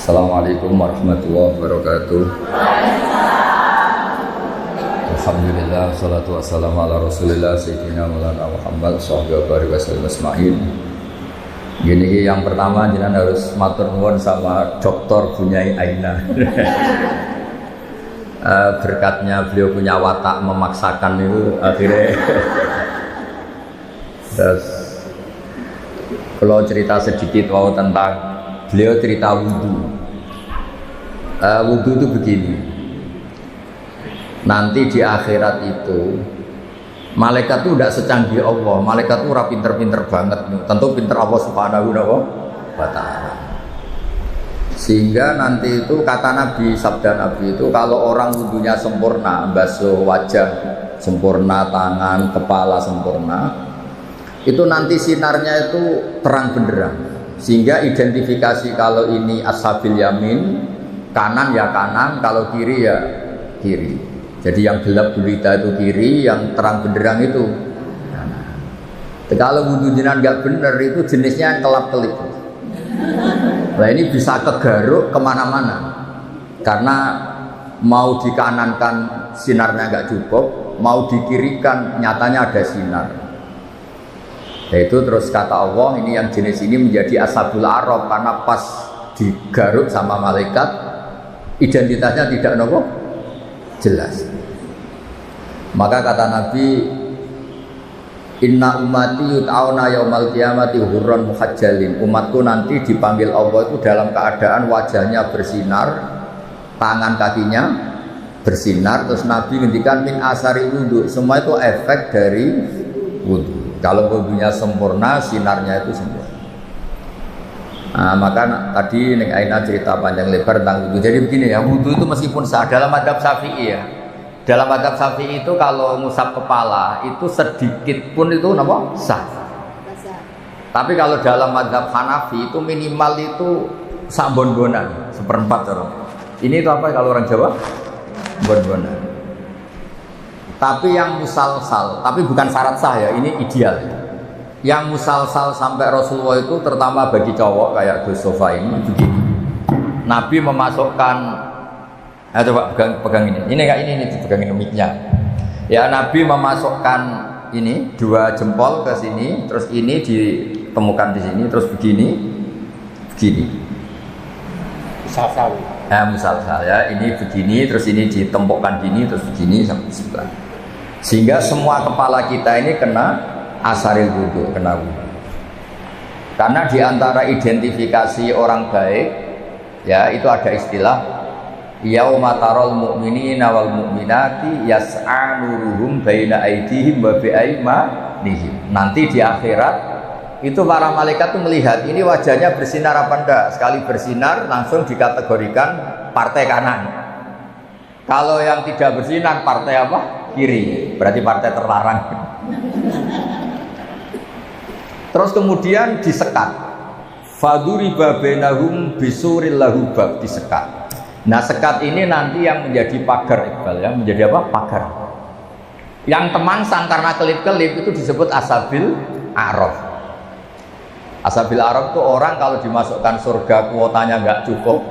Assalamualaikum warahmatullahi wabarakatuh. Alhamdulillah, salatu wassalamu ala rasulillah Sayyidina Maulana Muhammad sallallahu alaihi wasallam. Gini yang pertama jenengan harus matur nuwun sama Dr. Bunyai Aina. Berkatnya beliau punya watak memaksakan itu akhirnya. Terus kalau cerita sedikit tentang beliau cerita wudhu. Wudhu itu begini. Nanti di akhirat itu malaikat itu tidak secanggih Allah. Malaikat itu pinter-pinter banget. Tentu pinter Allah subhanahu wa ta'ala. Sehingga nanti itu kata Nabi, sabda Nabi itu kalau orang wudhunya sempurna, basuh wajah sempurna, tangan, kepala sempurna, itu nanti sinarnya itu terang benderang. Sehingga identifikasi kalau ini ashabil yamin, kanan ya kanan, kalau kiri ya kiri. Jadi yang gelap gulita itu kiri, yang terang benderang itu kanan. Kalau wudhu jenengan nggak bener itu jenisnya yang kelap-kelip. Nah ini bisa kegaruk kemana-mana. Karena mau dikanankan sinarnya nggak cukup, mau dikirikan nyatanya ada sinar. Yaitu terus kata Allah ini yang jenis ini menjadi ashabul araf karena pas digaruk sama malaikat identitasnya tidak jelas. Maka kata Nabi, inna ummati yut'auna yaumal qiyamati hurran muhajjalin. Umatku nanti dipanggil Allah itu dalam keadaan wajahnya bersinar, tangan kakinya bersinar. Terus Nabi ngendikan min asari wudhu. Semua itu efek dari wudhu. Kalau wudhunya sempurna, sinarnya itu sempurna. Nah, maka tadi Nek Aina cerita panjang lebar tentang wudhu. Jadi begini ya, wudhu itu meskipun sah dalam madhab Syafi'i ya. Dalam madhab Syafi'i itu kalau ngusap kepala itu sedikit pun itu sah. Tapi kalau dalam madhab Hanafi itu minimal itu sabon-bonan, seperempat orang. Ini itu apa kalau orang Jawa? Bon-bonan. Tapi yang musalsal, tapi bukan syarat sah ya, ini ideal. Yang musalsal sampai Rasulullah itu terutama bagi cowok kayak Gus Sofa ini begini. Nabi memasukkan, coba pegang ini dipegangin mic-nya. Ya Nabi memasukkan ini dua jempol ke sini, terus ini ditemukan di sini, terus begini. Musalsal. Musalsal ya, ini begini, terus ini ditempukkan gini, terus begini sampai sebelah. Sehingga semua kepala kita ini kena asaril wudhu, kena wudhu. Karena diantara identifikasi orang baik, ya itu ada istilah yauma taral mu'minina wal mu'minati yas'a nuruhum baina aydihim wa bi'aymanihim. Nanti di akhirat itu para malaikat itu melihat ini wajahnya bersinar apa enggak. Sekali bersinar langsung dikategorikan partai kanan. Kalau yang tidak bersinar partai apa? Kiri. Berarti partai terlarang. Terus kemudian disekat. Faduriba bainahum bisuril lahu bab, disekat. Nah, sekat ini nanti yang menjadi pagar Iqbal ya, menjadi apa? Pagar. Yang temangsang karena kelip-kelip itu disebut ashabil a'raf. Ashabil a'raf itu orang kalau dimasukkan surga kuotanya nggak cukup,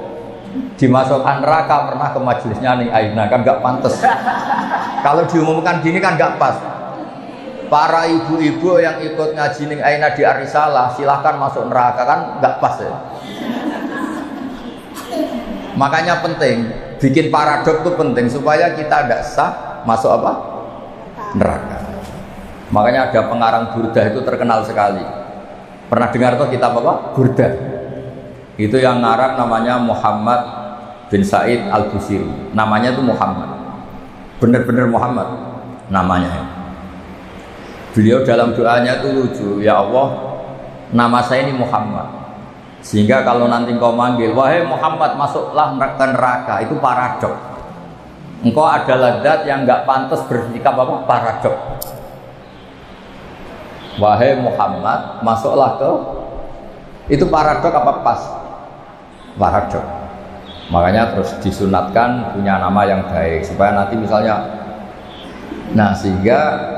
dimasukkan neraka pernah ke majelisnya nih Aina kan nggak pantas. Kalau diumumkan gini kan nggak pas. Para ibu-ibu yang ikut ngaji nih Aina di Arisalah silahkan masuk neraka kan nggak pas ya. Makanya penting bikin paradok itu penting supaya kita tidak sah masuk apa? Neraka. Makanya ada pengarang burdah itu terkenal sekali. Pernah dengar tuh kitab apa? Burdah. Itu yang ngarang namanya Muhammad bin Said Al-Busiri. Namanya itu Muhammad. Bener-bener Muhammad namanya. Beliau dalam doanya itu lucu. Ya Allah, nama saya ini Muhammad. Sehingga kalau nanti engkau manggil, wahai Muhammad masuklah ke neraka, itu paradok. Engkau adalah zat yang nggak pantas bersikap apa? Paradok. Wahai Muhammad masuklah ke, itu paradok apa pas? Paradok. Makanya terus disunatkan punya nama yang baik supaya nanti misalnya, nah sehingga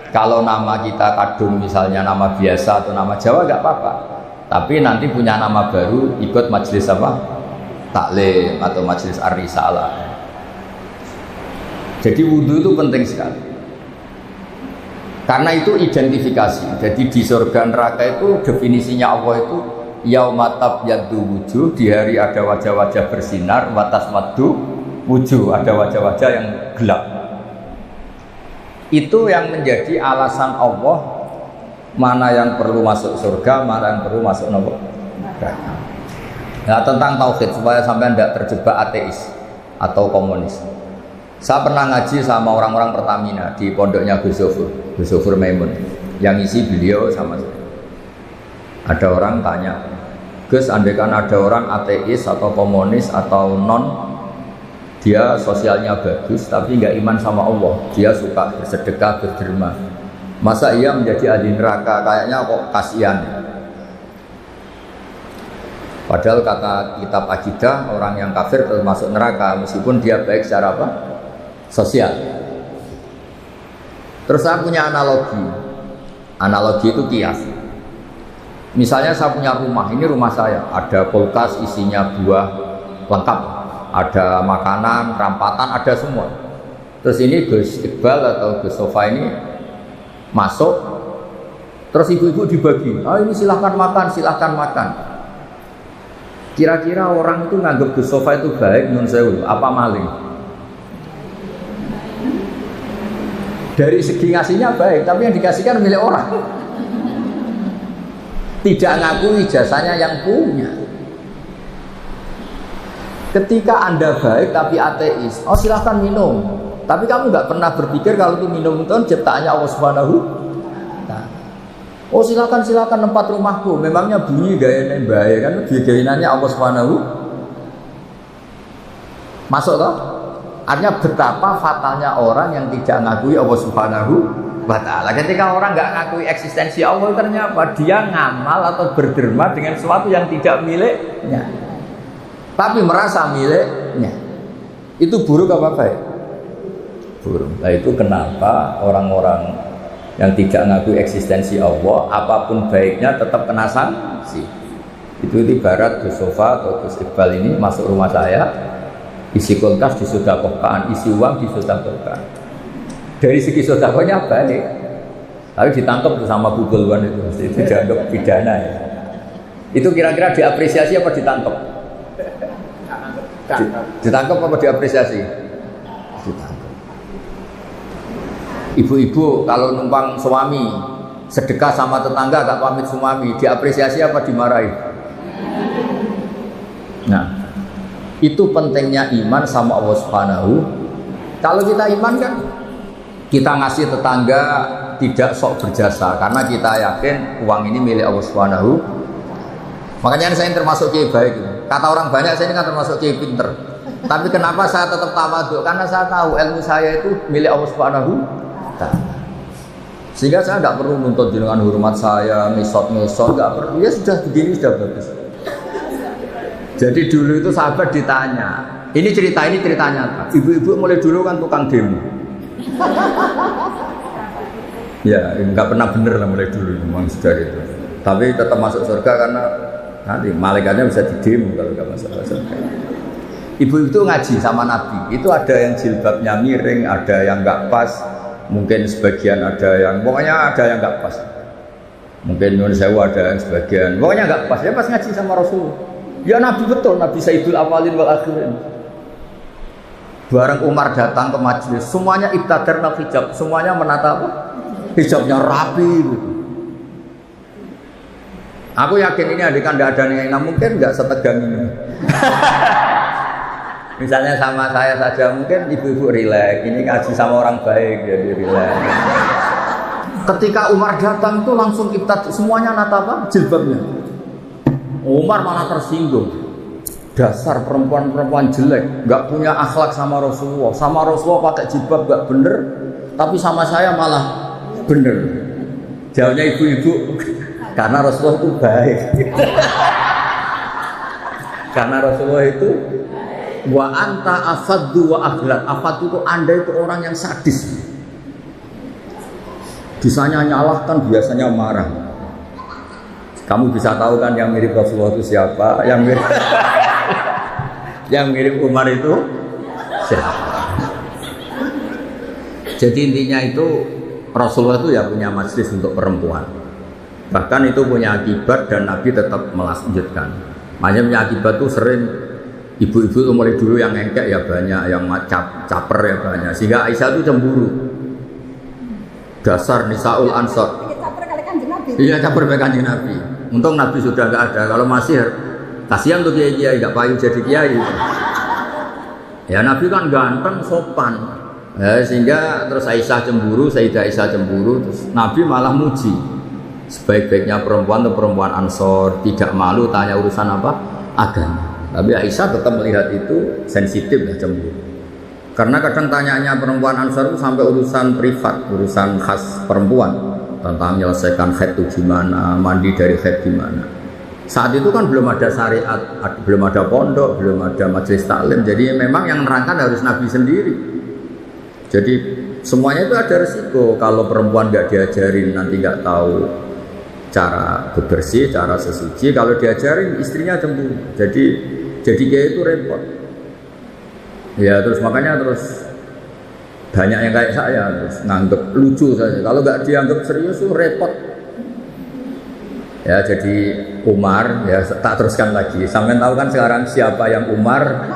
kalau nama kita kadung misalnya nama biasa atau nama Jawa nggak apa-apa. Tapi nanti punya nama baru ikut majelis apa? taklim atau majelis ar-risalah. Jadi wudhu itu penting sekali. Karena itu identifikasi. Jadi di surga neraka itu definisinya Allah itu yauma tabyaddu wujuh, di hari ada wajah-wajah bersinar, wa taswaddu wujuh, ada wajah-wajah yang gelap. Itu yang menjadi alasan Allah mana yang perlu masuk surga, mana yang perlu masuk neraka. Nah, tentang tauhid supaya sampai tidak terjebak ateis atau komunis. Saya pernah ngaji sama orang-orang Pertamina di pondoknya Gus Zofur Maimun, yang isi beliau sama saya. Ada orang tanya, Gus, andaikan ada orang ateis atau komunis atau non, dia sosialnya bagus tapi nggak iman sama Allah, dia suka bersedekah, berderma, masa ia menjadi ahli neraka? Kayaknya kok kasihan. Padahal kata kitab akidah, orang yang kafir termasuk neraka meskipun dia baik secara apa? Sosial. Terus saya punya analogi itu kias. Misalnya saya punya rumah, ini rumah saya, ada kulkas isinya buah lengkap, ada makanan, rampatan, ada semua. Terus ini Gus Iqbal atau Gus Sofa ini masuk, terus ibu-ibu dibagi, ini silahkan makan, silahkan makan. Kira-kira orang itu nganggap Gus Sofa itu baik, nun sewu, apa maling? Dari segi ngasihnya baik, tapi yang dikasihkan milik orang. Tidak ngakui jasanya yang punya. Ketika Anda baik tapi ateis, silahkan minum. Tapi kamu nggak pernah berpikir kalau itu minum itu ciptaannya Allah Subhanahu wa Ta'ala. Silahkan tempat rumahku. Memangnya bunyi gayanya baik kan? Gayanya Allah Subhanahu. Masuk toh? Artinya betapa fatalnya orang yang tidak ngakui Allah Subhanahu wa Ta'ala. Ketika orang nggak ngakui eksistensi Allah, ternyata dia ngamal atau berderma dengan sesuatu yang tidak miliknya, tapi merasa miliknya. Itu buruk apa baik? Buruk. Nah, itu kenapa orang-orang yang tidak ngakui eksistensi Allah, apapun baiknya tetap kena sanksi. Itu ibarat Gus Sofa atau Gus Iqbal ini masuk rumah saya, isi kulkas disedekahkan, isi uang disedekahkan. Dari segi sedekahnya baik, tapi ditangkap sama bubulwan itu dianggap pidana ya. Itu kira-kira diapresiasi apa ditangkap? Ditangkap apa diapresiasi? Ditangkap. Ibu-ibu kalau numpang suami sedekah sama tetangga gak pamit suami, diapresiasi apa dimarahi? Nah, itu pentingnya iman sama Allah Subhanahu. Kalau kita iman kan kita ngasih tetangga tidak sok berjasa karena kita yakin uang ini milik Allah Subhanahu. Makanya saya termasuk kiai baik. Kata orang banyak saya ini kan termasuk kiai pinter. Tapi kenapa saya tetap tawadhu? Karena saya tahu ilmu saya itu milik Allah Subhanahu. Sehingga saya tidak perlu nuntut dengan hormat saya, misot-misot, nggak perlu. Ya sudah begini sudah bagus. Jadi dulu itu sahabat ditanya, ini ceritanya, ibu-ibu mulai dulu kan tukang demo. Ya nggak pernah bener lah mulai dulu memang sudah itu. Tapi tetap masuk surga karena nanti malaikatnya bisa didemo kalau nggak masuk surga. Ibu itu ngaji sama Nabi, itu ada yang jilbabnya miring, ada yang nggak pas, mungkin sebagian ada yang, pokoknya ada yang nggak pas. Mungkin Nun Sewu ada yang sebagian, pokoknya nggak pas. Ya pas ngaji sama Rasul. Ya Nabi betul, Nabi Sayyidul Awalin wal Akhirin. Bareng Umar datang ke majelis, semuanya ibtadarna hijab, semuanya menata apa? Hijabnya rapi gitu. Aku yakin ini adegan tidak ada yang mungkin nggak setegang ini. Misalnya sama saya saja, mungkin ibu-ibu rileks, ini ngaji sama orang baik jadi rileks. Ketika Umar datang itu langsung ibtad, semuanya nata apa? Jilbabnya. Umar malah tersinggung. Dasar perempuan-perempuan jelek, nggak punya akhlak sama Rasulullah. Sama Rasulullah pakai jilbab nggak bener, tapi sama saya malah bener. Jawabnya ibu-ibu, karena Rasulullah itu baik. Karena Rasulullah itu wa anta afaddu wa akhlak. Afaddu itu Anda itu orang yang sadis. Bisanya nyalahkan, biasanya marah. Kamu bisa tahu kan yang mirip Rasulullah itu siapa? Yang mirip Yang mirip Umar itu siapa? Jadi intinya itu Rasulullah itu ya punya majelis untuk perempuan. Bahkan itu punya akibat dan Nabi tetap melanjutkan. Makanya punya akibat itu sering ibu-ibu itu mulai dulu yang engkek ya banyak, yang caper ya banyak. Sehingga Aisyah itu cemburu. Dasar Nisaul Ansor. Iya caper dengan Kanjeng Nabi. Untung Nabi sudah nggak ada. Kalau masih kasihan tuh kiai-kiai nggak payu jadi kiai. Ya Nabi kan ganteng, sopan. Ya, sehingga terus Aisyah cemburu, Sayyidah Aisyah cemburu, terus Nabi malah muji sebaik-baiknya perempuan atau perempuan Ansor, tidak malu tanya urusan apa? Agama. Tapi Aisyah tetap melihat itu sensitif ya cemburu. Karena kadang tanyanya perempuan Ansor itu sampai urusan privat, urusan khas perempuan tentang menyelesaikan haid itu gimana, mandi dari haid gimana. Saat itu kan belum ada syariat, belum ada pondok, belum ada majelis taklim. Jadi memang yang menerangkan harus Nabi sendiri. Jadi semuanya itu ada resiko. Kalau perempuan nggak diajarin nanti nggak tahu cara bebersih, cara sesuci. Kalau diajarin istrinya cemburu. Jadi kayak itu repot. Ya terus makanya terus banyak yang kayak saya terus nganggep lucu saja. Kalau nggak dianggap serius itu repot. Ya jadi Umar ya tak teruskan lagi. Sampai tahu kan sekarang siapa yang Umar?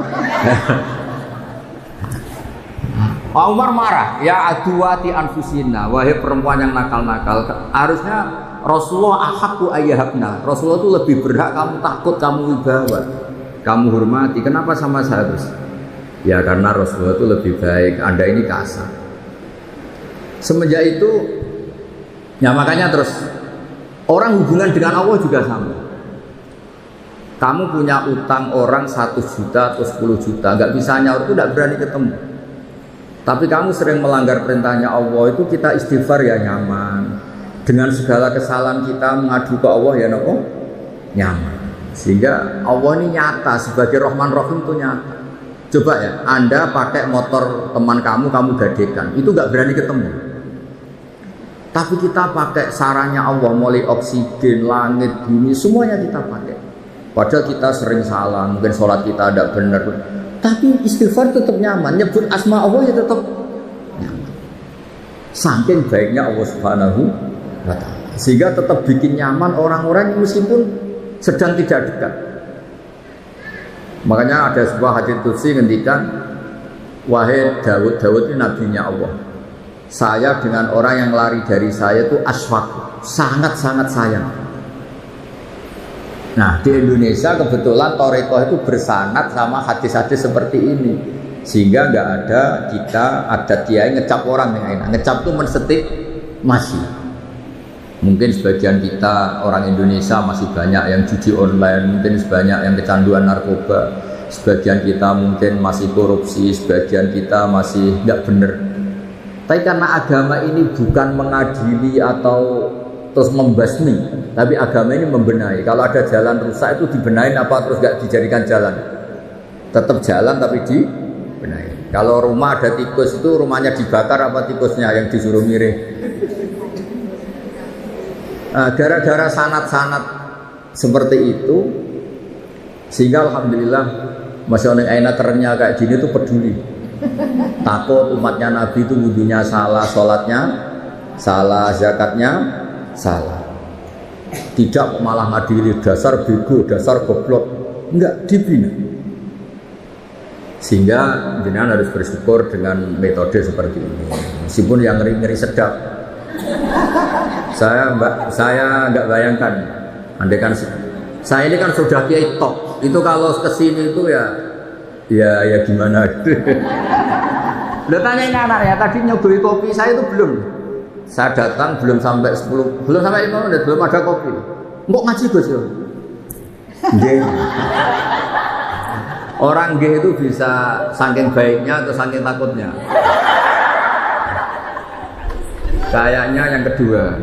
Umar marah, ya aduwati anfusina, wahai perempuan yang nakal-nakal. Harusnya Rasulullah ahakku ayyahabna. Rasulullah itu lebih berhak kamu takut, kamu wibawa, kamu hormati. Kenapa sama saya terus? Ya karena Rasulullah itu lebih baik. Anda ini kasar. Semenjak itu, ya makanya terus orang hubungan dengan Allah juga sama. Kamu punya utang orang 1 juta atau 10 juta, nggak bisa nyaur itu tidak berani ketemu. Tapi kamu sering melanggar perintahnya Allah, itu kita istighfar ya nyaman. Dengan segala kesalahan kita mengadu ke Allah ya nopo nyaman. Sehingga Allah ini nyata sebagai Rahman Rahim itu nyata. Coba ya, Anda pakai motor teman kamu gadekan, itu nggak berani ketemu. Tapi kita pakai sarannya Allah, mulai oksigen, langit, bumi, semuanya kita pakai. Padahal kita sering salah, mungkin sholat kita tidak benar. Tapi istighfar tetap nyaman, nyebut asma Allah ya tetap nyaman. Saking baiknya Allah Subhanahu wa Ta'ala, sehingga tetap bikin nyaman orang-orang meskipun sedang tidak dekat. Makanya ada sebuah hadits qudsi ngendikan, wahai Daud ini nabinya Allah. Saya dengan orang yang lari dari saya itu aswaq, sangat-sangat sayang. Nah di Indonesia kebetulan Thariqah itu bersanad sama hadis-hadis seperti ini, sehingga nggak ada kita adat kiai ngecap orang yang enak. Ngecap itu mensetik masih. Mungkin sebagian kita orang Indonesia masih banyak yang judi online, mungkin sebanyak yang kecanduan narkoba, sebagian kita mungkin masih korupsi, sebagian kita masih nggak bener. Tapi karena agama ini bukan mengadili atau terus membasmi, tapi agama ini membenahi. Kalau ada jalan rusak itu dibenahin apa terus gak dijadikan jalan? Tetap jalan tapi dibenahi. Kalau rumah ada tikus itu rumahnya dibakar apa tikusnya yang disuruh mirip? Gara-gara sanat-sanat seperti itu, sehingga alhamdulillah masyaallah enak kerennya kayak gini tuh peduli. Takut umatnya Nabi itu wudunya salah, sholatnya salah, zakatnya salah. Tidak malah ngadili dasar bego, dasar goblok. Enggak, dibina. Sehingga jenengan harus bersyukur dengan metode seperti ini. Meskipun yang ngeri-ngeri sedap. Saya enggak bayangkan. Andai kan saya ini kan sudah kiai top. Itu kalau kesini itu ya gimana? Lo tanyain anak ya, tadi nyobain kopi saya itu belum. Saya datang belum sampai 10, belum sampai 5 menit, belum ada kopi. Mbok ngaji Gus yo. Nggih. Orang nggih itu bisa saking baiknya atau saking takutnya. Kayaknya yang kedua.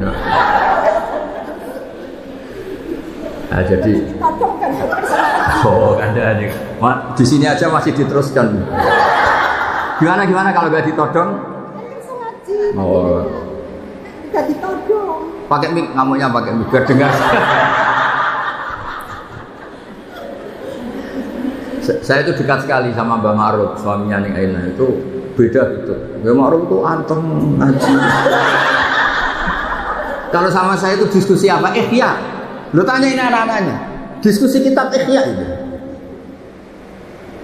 Nah, jadi kan ada nih. Di sini aja masih diteruskan. Gimana kalau nggak ditodong? Oh. Nggak ditodong. Pakai mic, ngamuknya pakai mic biar dengar. Saya itu dekat sekali sama Mbak Ma'ruf, suaminya Ning Aina itu beda gitu. Mbak Ma'ruf itu anteng ngaji. Kalau sama saya itu diskusi apa? Ihya. Lu tanya ini anak-anaknya. Diskusi kitab Ihya itu.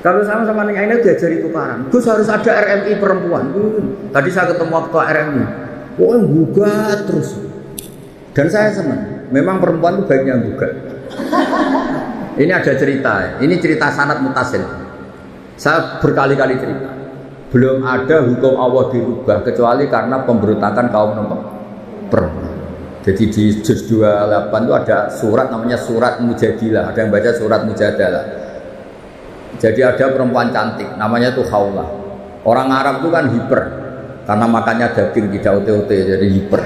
Kalau sama Ning Aina diajari tukaran. Gus harus ada RMI perempuan. Tadi saya ketemu ketua RMI. Oh gugat terus. Dan saya senang. Memang perempuan itu baiknya gugat. Ini ada cerita. Ini cerita sanad mutasil. Saya berkali-kali cerita. Belum ada hukum Allah dirubah kecuali karena pemberontakan kaum perempuan. Jadi di juz 28 itu ada surat namanya surat Mujadilah. Ada yang baca surat Mujadalah. Jadi ada perempuan cantik namanya itu Khawlah. Orang Arab itu kan hiper karena makannya daging tidak ote-ote jadi hiper.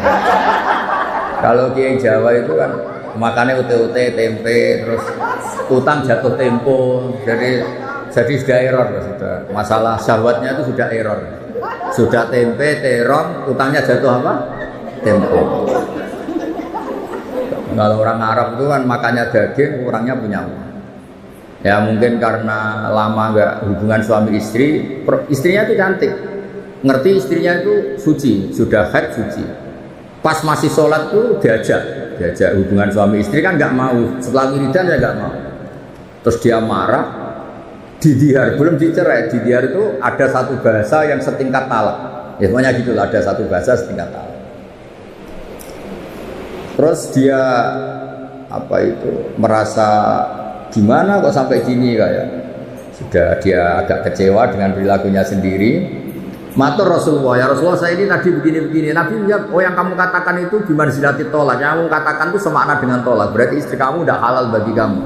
Kalau Kiai Jawa itu kan makannya ote-ote tempe terus utang jatuh tempo jadi sudah error sudah. Masalah syahwatnya itu sudah error. Sudah tempe terong utangnya jatuh apa? Tempo. Kalau orang Arab itu kan makannya daging, orangnya punya uang. Ya mungkin karena lama nggak hubungan suami istri, istrinya itu cantik, ngerti istrinya itu suci, sudah haid suci. Pas masih sholat tuh diajak hubungan suami istri kan nggak mau, setelah wiridan ya nggak mau. Terus dia marah, didihar, belum dicerai, didihar itu ada satu bahasa yang setingkat talak. Ya pokoknya gitulah, ada satu bahasa setingkat talak. Terus dia apa itu merasa gimana kok sampai gini kayak sudah dia agak kecewa dengan perilakunya sendiri. Matur Rasulullah, ya Rasulullah saya ini tadi begini-begini. Nabi menjawab, oh yang kamu katakan itu gimana silati tolak? Yang kamu katakan itu semakna dengan tolak. Berarti istri kamu udah halal bagi kamu.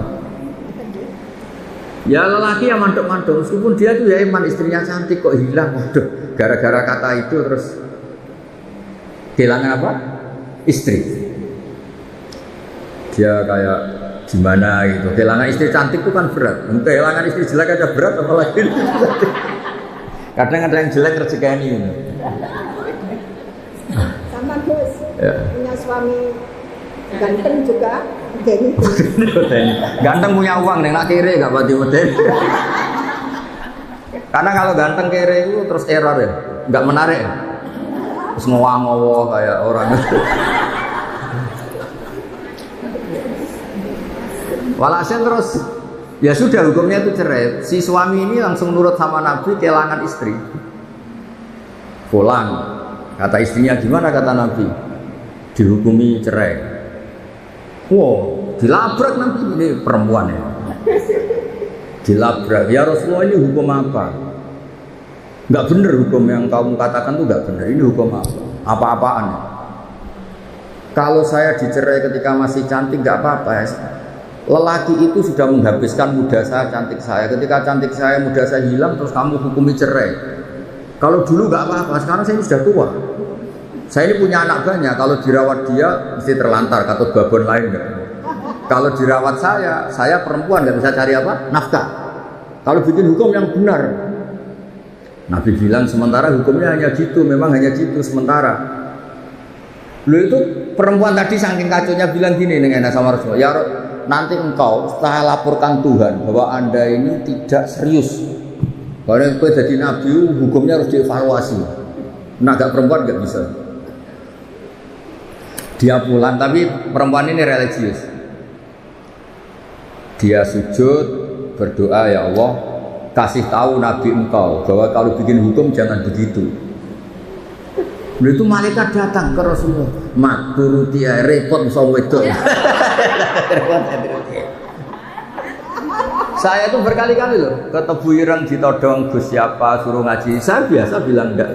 Ya lelaki yang mandok-mandok, meskipun dia tuh ya iman istrinya cantik kok hilang. Waduh, gara-gara kata itu terus kehilangan apa? Istri. Dia kayak gimana gitu. Kehilangan istri cantik itu kan berat. Kehilangan istri jelek aja berat, apalagi kadang ada yang jelek rezeki ini. Sama Gus, ya. Punya suami ganteng juga modern. Ganteng punya uang, nak kere gak pati modern. Karena kalau ganteng kere itu terus error ya, nggak menarik ya. Terus ngowo kayak orang. Walhasil terus ya sudah hukumnya itu cerai. Si suami ini langsung nurut sama Nabi, kehilangan istri. Pulang. Kata istrinya gimana kata Nabi? Dihukumi cerai. Wow, dilabrak Nabi ini perempuan ya. Dilabrak. Ya Rasulullah ini hukum apa? Enggak benar hukum yang kamu katakan tuh enggak benar. Ini hukum apa? Apa-apaan? Kalau saya dicerai ketika masih cantik enggak apa-apa ya. Lelaki itu sudah menghabiskan muda saya, cantik saya. Ketika cantik saya, muda saya hilang, terus kamu hukumi cerai. Kalau dulu nggak apa-apa, sekarang saya ini sudah tua. Saya ini punya anak banyak. Kalau dirawat dia, mesti terlantar. Kata babon lain nggak. Kalau dirawat saya perempuan nggak bisa cari apa? Nafkah. Kalau bikin hukum yang benar, Nabi bilang sementara hukumnya hanya gitu, memang hanya gitu sementara. Lu itu perempuan tadi saking kacaunya bilang gini dengan sama Rasulullah, ya nanti engkau setelah laporkan Tuhan bahwa anda ini tidak serius. Kalau engkau jadi nabi, hukumnya harus dievaluasi. Nah, agak perempuan nggak bisa. Dia pulang, tapi perempuan ini religius. Dia sujud berdoa, ya Allah, kasih tahu nabi engkau bahwa kalau bikin hukum jangan begitu. Lalu itu malaikat datang ke Rasulullah. Mak turuti repot sama wedok. Saya tuh berkali-kali loh ketemu ireng ditodong Gus siapa suruh ngaji. Saya biasa bilang enggak.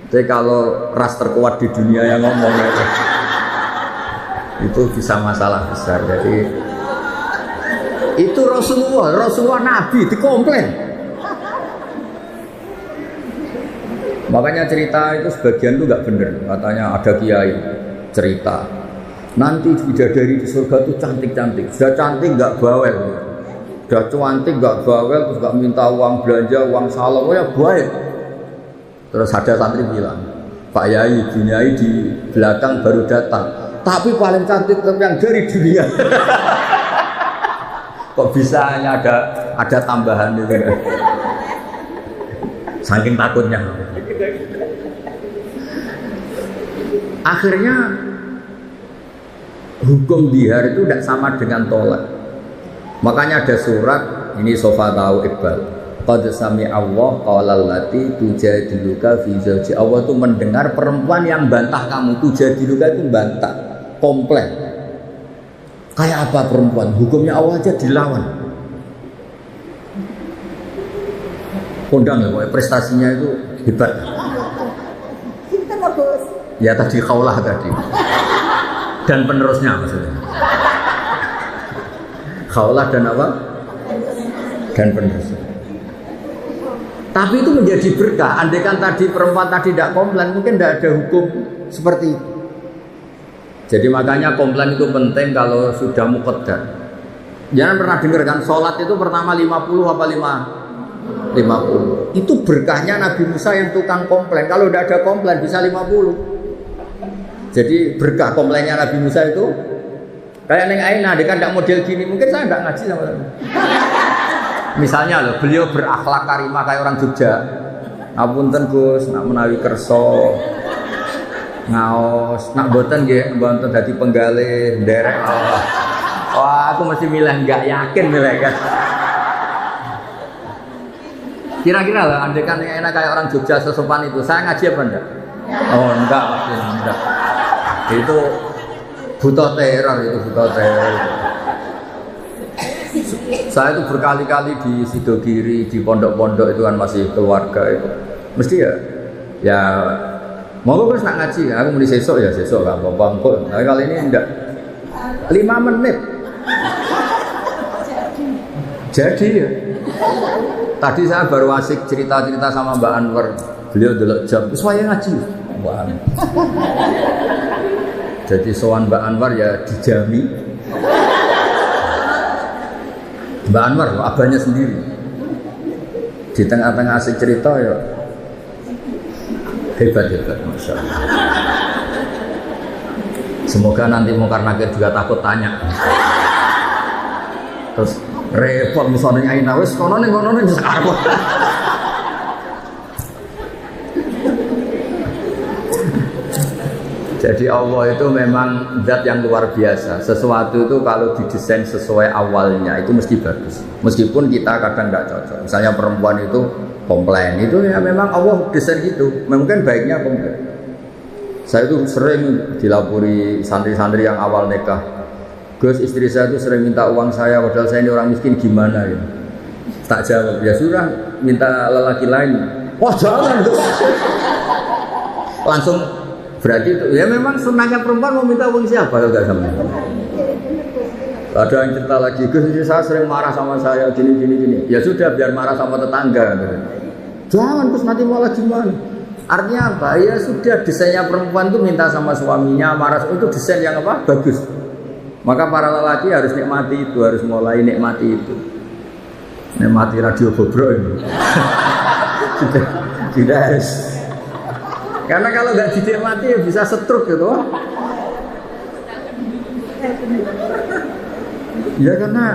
Jadi kalau ras terkuat di dunia yang ngomong itu bisa masalah besar. Jadi itu Rasulullah Nabi dikomplain. Makanya cerita itu sebagian itu nggak benar. Katanya ada kiai cerita nanti bidadari di surga itu cantik-cantik. Sudah cantik nggak bawel, sudah cantik nggak bawel, terus nggak minta uang belanja, uang salam, oh ya baik. Terus ada santri bilang, Pak Yai, Bunyai di belakang baru datang, tapi paling cantik yang dari dunia. Kok bisa hanya ada ada tambahan itu. Saking takutnya. Akhirnya hukum dihar itu tidak sama dengan tolak. Makanya ada surat ini Sofa tahu Iqbal. Qad sami Allah qaulal lati tujadiluka fi zawji. Allah itu mendengar perempuan yang bantah kamu. Tujadiluka itu bantah, komplain. Kayak apa perempuan? Hukumnya Allah aja dilawan. Kondang ya, prestasinya itu hebat. Cinta bagus. Ya tadi kaulah tadi. Dan penerusnya maksudnya. Kaulah dan apa? Dan penerusnya. Tapi itu menjadi berkah. Andaikan tadi perempuan tadi tidak komplain, mungkin tidak ada hukum seperti itu. Jadi makanya komplain itu penting kalau sudah muqaddar. Jangan pernah dengar kan, sholat itu pertama 50 apa 50. Itu berkahnya Nabi Musa yang tukang komplain. Kalau tidak ada komplain bisa 50. Jadi berkah komplainnya Nabi Musa itu. Kayak Neng Aina, dia kan tidak model gini, mungkin saya tidak ngaji sama dia. Misalnya loh, beliau berakhlak karimah kayak orang Jogja. Ngapunten Gus, nak menawi kerso, ngaos, nak boten nggih, mboten dadi penggalih, nderek. Wah, aku mesti milih, nggak yakin milih kan. Kira-kira lah, andai kan yang enak kayak orang Jogja sesopan itu, saya ngaji apa enggak? Oh enggak, pasti enggak. Itu buta teror, itu buta teror. Saya itu berkali-kali di Sidogiri, di pondok-pondok itu kan masih keluarga itu. Mesti ya mau gue nak ngaji, aku mau sesok ya sesok gak apa-apa. Tapi kali ini enggak. 5 menit. Jadi ya. Tadi saya baru asik cerita-cerita sama Mbak Anwar. Beliau delok jam, saya ngaji. Mbak Anwar. Jadi sowan Mbak Anwar ya dijami. Mbak Anwar loh, abahnya sendiri. Di tengah-tengah asik cerita ya hebat-hebat, Masya Allah. Semoga nanti Mungkar Nakir juga takut tanya. Terus repot misalnya Aina, wes kono nih sekarang. Jadi Allah itu memang zat yang luar biasa. Sesuatu itu kalau didesain sesuai awalnya itu mesti bagus. Meskipun kita kadang tidak cocok. Misalnya perempuan itu komplain, itu ya memang Allah desain gitu. Mungkin baiknya komplain. Saya itu sering dilapori santri-santri yang awal nikah. Gus, istri saya itu sering minta uang saya, padahal saya ini orang miskin, gimana ya? Tak jawab, ya sudah minta lelaki lain. Wah jangan Gus. Langsung berarti itu, ya memang senangnya perempuan mau minta uang siapa kalau nggak sama. Ada yang cerita lagi, Gus istri saya sering marah sama saya, gini. Ya sudah biar marah sama tetangga. Jangan Gus, nanti malah gimana? Artinya apa? Ya sudah desainnya perempuan itu minta sama suaminya, marah itu desain yang apa? Bagus. Maka para lelaki harus nikmati itu, harus mulai nikmati itu. Nikmati radio bobrok ini. Tidak harus. Karena kalau nggak dinikmati ya bisa stroke gitu. Ya karena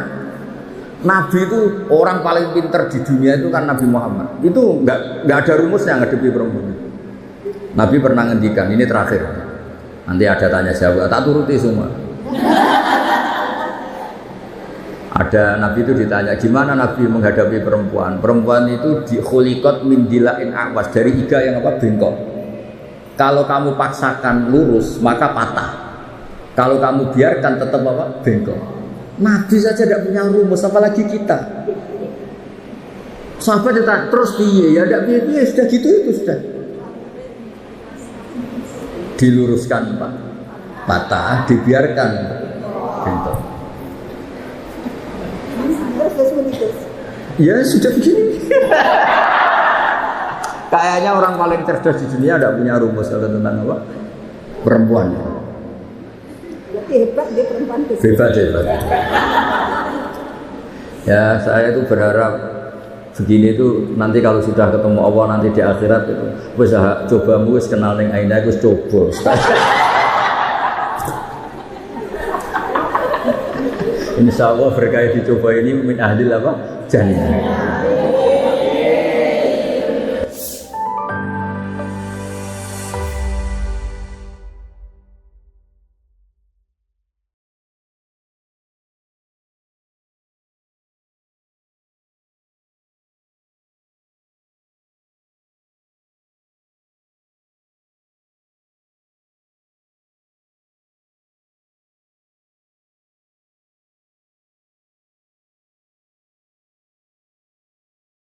Nabi itu orang paling pintar di dunia itu kan Nabi Muhammad. Itu nggak ada rumusnya ngadepi perempuan. Nabi pernah ngendikan, ini terakhir. Nanti ada tanya jawab, tak turuti semua. Ada Nabi itu ditanya, gimana Nabi menghadapi perempuan? Perempuan itu dikhuliqat min dilain awas, dari iga yang apa? Bengkok. Kalau kamu paksakan lurus, maka patah. Kalau kamu biarkan tetap apa? Bengkok. Nabi saja tidak punya rumus, apalagi kita. Sahabat ditanya, terus piye? Ya tidak piye, sudah gitu itu sudah. Diluruskan Pak, patah, dibiarkan bengkok. Ya sudah begini. Kayaknya orang paling cerdas di dunia tidak punya rumus kalau tentang apa? Perempuan. Hebat dia perempuan itu. Hebat. Ya saya itu berharap begini itu nanti kalau sudah ketemu Allah nanti di akhirat itu wis cobamu wis kenal ning Aina wis coba. Insya Allah berkah dicoba ini min ahlil apa? Jangan.